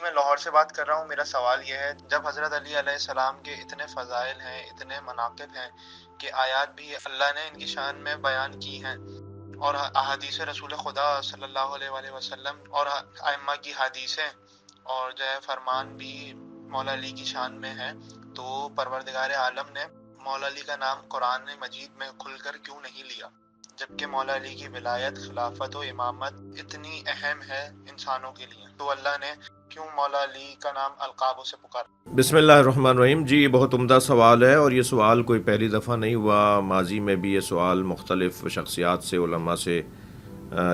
میں لاہور سے بات کر رہا ہوں۔ میرا سوال یہ ہے، جب حضرت علی علیہ السلام کے اتنے فضائل ہیں، اتنے مناقب ہیں کہ آیات بھی اللہ نے ان کی شان میں بیان کی ہیں، اور احادیث رسول خدا صلی اللہ علیہ وآلہ وسلم اور ائمہ کی حدیثیں اور جو ہے فرمان بھی مولا علی کی شان میں ہے، تو پروردگار عالم نے مولا علی کا نام قرآن مجید میں کھل کر کیوں نہیں لیا، جبکہ مولا علی کی ولایت، خلافت و امامت اتنی اہم ہے انسانوں کے لیے، تو اللہ نے کیوں مولا علی کا نام القابوں سے پکارا؟ بسم اللہ الرحمن الرحیم۔ جی، یہ بہت عمدہ سوال ہے، اور یہ سوال کوئی پہلی دفعہ نہیں ہوا، ماضی میں بھی یہ سوال مختلف شخصیات سے، علماء سے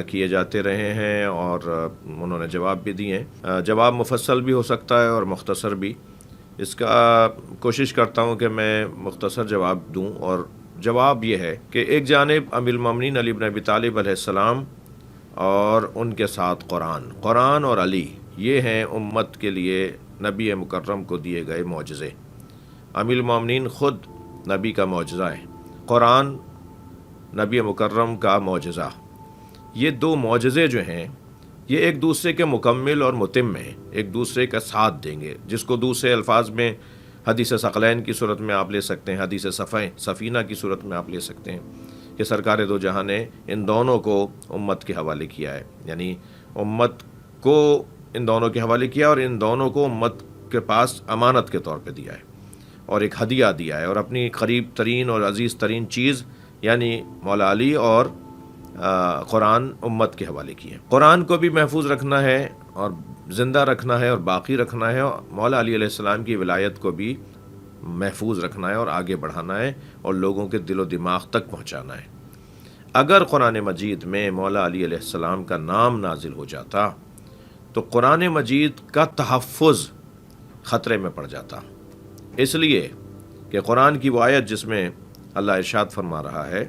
کیے جاتے رہے ہیں، اور انہوں نے جواب بھی دیے ہیں۔ جواب مفصل بھی ہو سکتا ہے اور مختصر بھی۔ اس کا کوشش کرتا ہوں کہ میں مختصر جواب دوں، اور جواب یہ ہے کہ ایک جانب امیر المومنین علی بن ابی طالب علیہ السلام اور ان کے ساتھ قرآن اور علی، یہ ہیں امت کے لیے نبی مکرم کو دیے گئے معجزے۔ امیر المومنین خود نبی کا معجزہ ہے، قرآن نبی مکرم کا معجزہ۔ یہ دو معجزے جو ہیں یہ ایک دوسرے کے مکمل اور متم ہیں، ایک دوسرے کا ساتھ دیں گے، جس کو دوسرے الفاظ میں حدیث ثقلین کی صورت میں آپ لے سکتے ہیں، حدیث سفینہ کی صورت میں آپ لے سکتے ہیں کہ سرکار دو جہاں نے ان دونوں کو امت کے حوالے کیا ہے، یعنی امت کو ان دونوں کے حوالے کیا اور ان دونوں کو امت کے پاس امانت کے طور پہ دیا ہے، اور ایک ہدیہ دیا ہے، اور اپنی قریب ترین اور عزیز ترین چیز یعنی مولا علی اور قرآن امت کے حوالے کیے۔ قرآن کو بھی محفوظ رکھنا ہے اور زندہ رکھنا ہے اور باقی رکھنا ہے، اور مولا علی علیہ السلام کی ولایت کو بھی محفوظ رکھنا ہے اور آگے بڑھانا ہے اور لوگوں کے دل و دماغ تک پہنچانا ہے۔ اگر قرآن مجید میں مولا علی علیہ السلام کا نام نازل ہو جاتا تو قرآن مجید کا تحفظ خطرے میں پڑ جاتا، اس لیے کہ قرآن کی وہ آیت جس میں اللہ ارشاد فرما رہا ہے،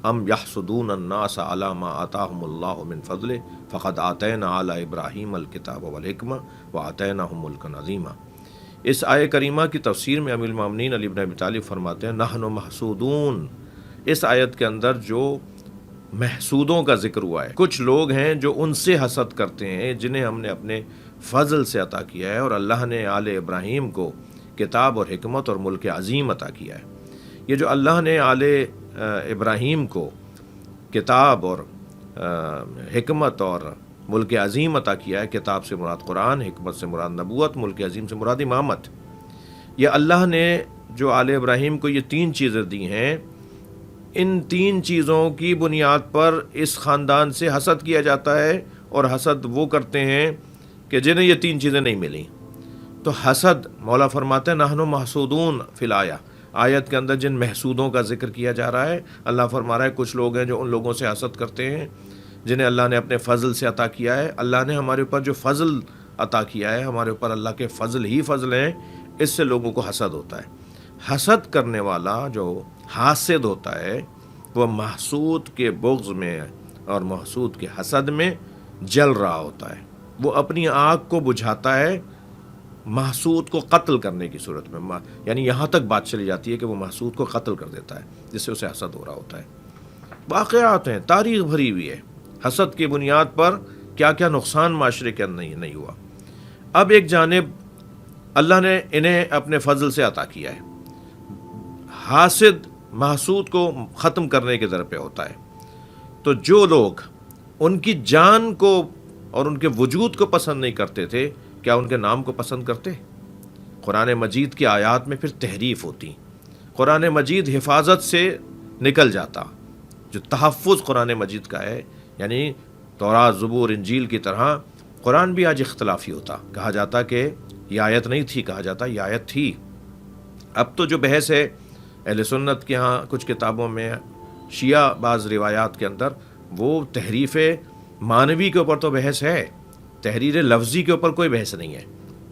ام یحسدون الناس علی ما آتاہم اللہ من فضلہ فقد آتینا علی ابراہیم الکتاب والحکمہ وآتیناہم ملکا عظیما۔ اس آیہ کریمہ کی تفسیر میں امیر المومنین علی بن ابی طالب فرماتے ہیں، نحن محسودون۔ اس آیت کے اندر جو محسودوں کا ذکر ہوا ہے، کچھ لوگ ہیں جو ان سے حسد کرتے ہیں جنہیں ہم نے اپنے فضل سے عطا کیا ہے، اور اللہ نے آل ابراہیم کو کتاب اور حکمت اور ملک عظیم عطا کیا ہے۔ یہ جو اللہ نے آل ابراہیم کو کتاب اور حکمت اور ملک عظیم عطا کیا ہے، کتاب سے مراد قرآن، حکمت سے مراد نبوت، ملک عظیم سے مراد امامت، یہ اللہ نے جو آل ابراہیم کو یہ تین چیزیں دی ہیں، ان تین چیزوں کی بنیاد پر اس خاندان سے حسد کیا جاتا ہے، اور حسد وہ کرتے ہیں کہ جنہیں یہ تین چیزیں نہیں ملیں۔ تو حسد، مولا فرماتے ہیں نحن محسودون فی الآیہ، آیت کے اندر جن محسودوں کا ذکر کیا جا رہا ہے، اللہ فرما رہا ہے کچھ لوگ ہیں جو ان لوگوں سے حسد کرتے ہیں جنہیں اللہ نے اپنے فضل سے عطا کیا ہے۔ اللہ نے ہمارے اوپر جو فضل عطا کیا ہے، ہمارے اوپر اللہ کے فضل ہی فضل ہیں، اس سے لوگوں کو حسد ہوتا ہے۔ حسد کرنے والا جو حاسد ہوتا ہے وہ محسود کے بغض میں اور محسود کے حسد میں جل رہا ہوتا ہے، وہ اپنی آگ کو بجھاتا ہے محسود کو قتل کرنے کی صورت میں، یعنی یہاں تک بات چلی جاتی ہے کہ وہ محسود کو قتل کر دیتا ہے جس سے اسے حسد ہو رہا ہوتا ہے۔ واقعات ہیں، تاریخ بھری ہوئی ہے، حسد کی بنیاد پر کیا کیا نقصان معاشرے کے اندر نہیں ہوا۔ اب ایک جانب اللہ نے انہیں اپنے فضل سے عطا کیا ہے، حاسد محسود کو ختم کرنے کے در پہ ہوتا ہے، تو جو لوگ ان کی جان کو اور ان کے وجود کو پسند نہیں کرتے تھے، کیا ان کے نام کو پسند کرتے؟ قرآن مجید کی آیات میں پھر تحریف ہوتی، قرآن مجید حفاظت سے نکل جاتا، جو تحفظ قرآن مجید کا ہے، یعنی تورات، زبور، انجیل کی طرح قرآن بھی آج اختلافی ہوتا، کہا جاتا کہ یہ آیت نہیں تھی، کہا جاتا یہ آیت تھی۔ اب تو جو بحث ہے اہل سنت کے ہاں کچھ کتابوں میں، شیعہ بعض روایات کے اندر، وہ تحریف معنوی کے اوپر تو بحث ہے، تحریر لفظی کے اوپر کوئی بحث نہیں ہے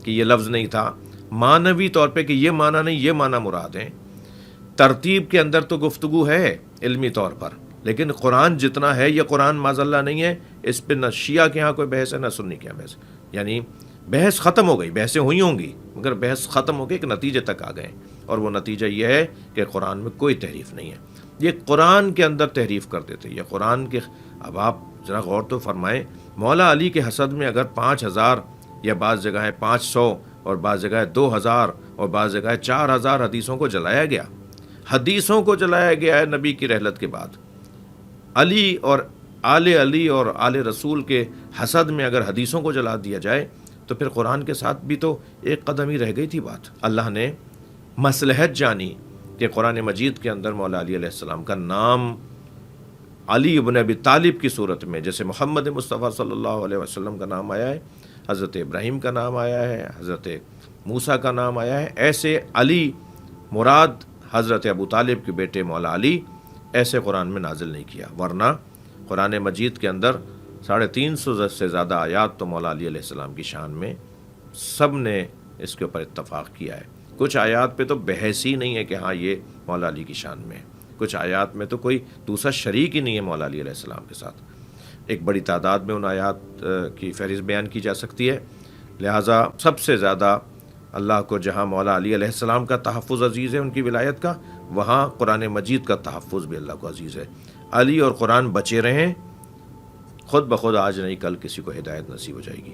کہ یہ لفظ نہیں تھا، معنوی طور پہ کہ یہ معنی نہیں یہ معنی مراد ہیں۔ ترتیب کے اندر تو گفتگو ہے علمی طور پر، لیکن قرآن جتنا ہے یہ قرآن معاذ اللہ نہیں ہے، اس پہ نہ شیعہ کے ہاں کوئی بحث ہے نہ سنی کے ہاں بحث، یعنی بحث ختم ہو گئی، بحثیں ہوئی ہوں گی مگر بحث ختم ہو گئی، ایک نتیجے تک آ گئے، اور وہ نتیجہ یہ ہے کہ قرآن میں کوئی تحریف نہیں ہے، یہ قرآن کے اندر تحریف کرتے تھے، یہ قرآن کے۔ اب آپ ذرا غور تو فرمائیں، مولا علی کے حسد میں اگر 5000 یا بعض جگہ 500 اور بعض جگہ 2000 اور بعض جگہ 4000 حدیثوں کو جلایا گیا. حدیثوں کو جلایا گیا ہے نبی کی رحلت کے بعد. علی اور آل رسول کے حسد میں اگر حدیثوں کو جلا دیا جائے تو پھر قرآن کے ساتھ بھی تو ایک قدم ہی رہ گئی تھی بات. اللہ نے مصلحت جانی کہ قرآن مجید کے اندر مولا علی علیہ السلام کا نام علی ابن ابی طالب کی صورت میں، جیسے محمد مصطفیٰ صلی اللہ علیہ وسلم کا نام آیا ہے، حضرت ابراہیم کا نام آیا ہے، حضرت موسیٰ کا نام آیا ہے، ایسے علی مراد حضرت ابو طالب کے بیٹے مولا علی ایسے قرآن میں نازل نہیں کیا. ورنہ قرآن مجید کے اندر 350 سے زیادہ آیات تو مولا علی علیہ السلام کی شان میں سب نے اس کے اوپر اتفاق کیا ہے. کچھ آیات پہ تو بحث ہی نہیں ہے کہ ہاں یہ مولا علی کی شان میں ہے. کچھ آیات میں تو کوئی دوسرا شریک ہی نہیں ہے مولا علی علیہ السلام کے ساتھ. ایک بڑی تعداد میں ان آیات کی فہرست بیان کی جا سکتی ہے. لہٰذا سب سے زیادہ اللہ کو جہاں مولا علی علیہ السلام کا تحفظ عزیز ہے ان کی ولایت کا، وہاں قرآن مجید کا تحفظ بھی اللہ کو عزیز ہے. علی اور قرآن بچے رہیں، خود بخود آج نہیں کل کسی کو ہدایت نصیب ہو جائے گی.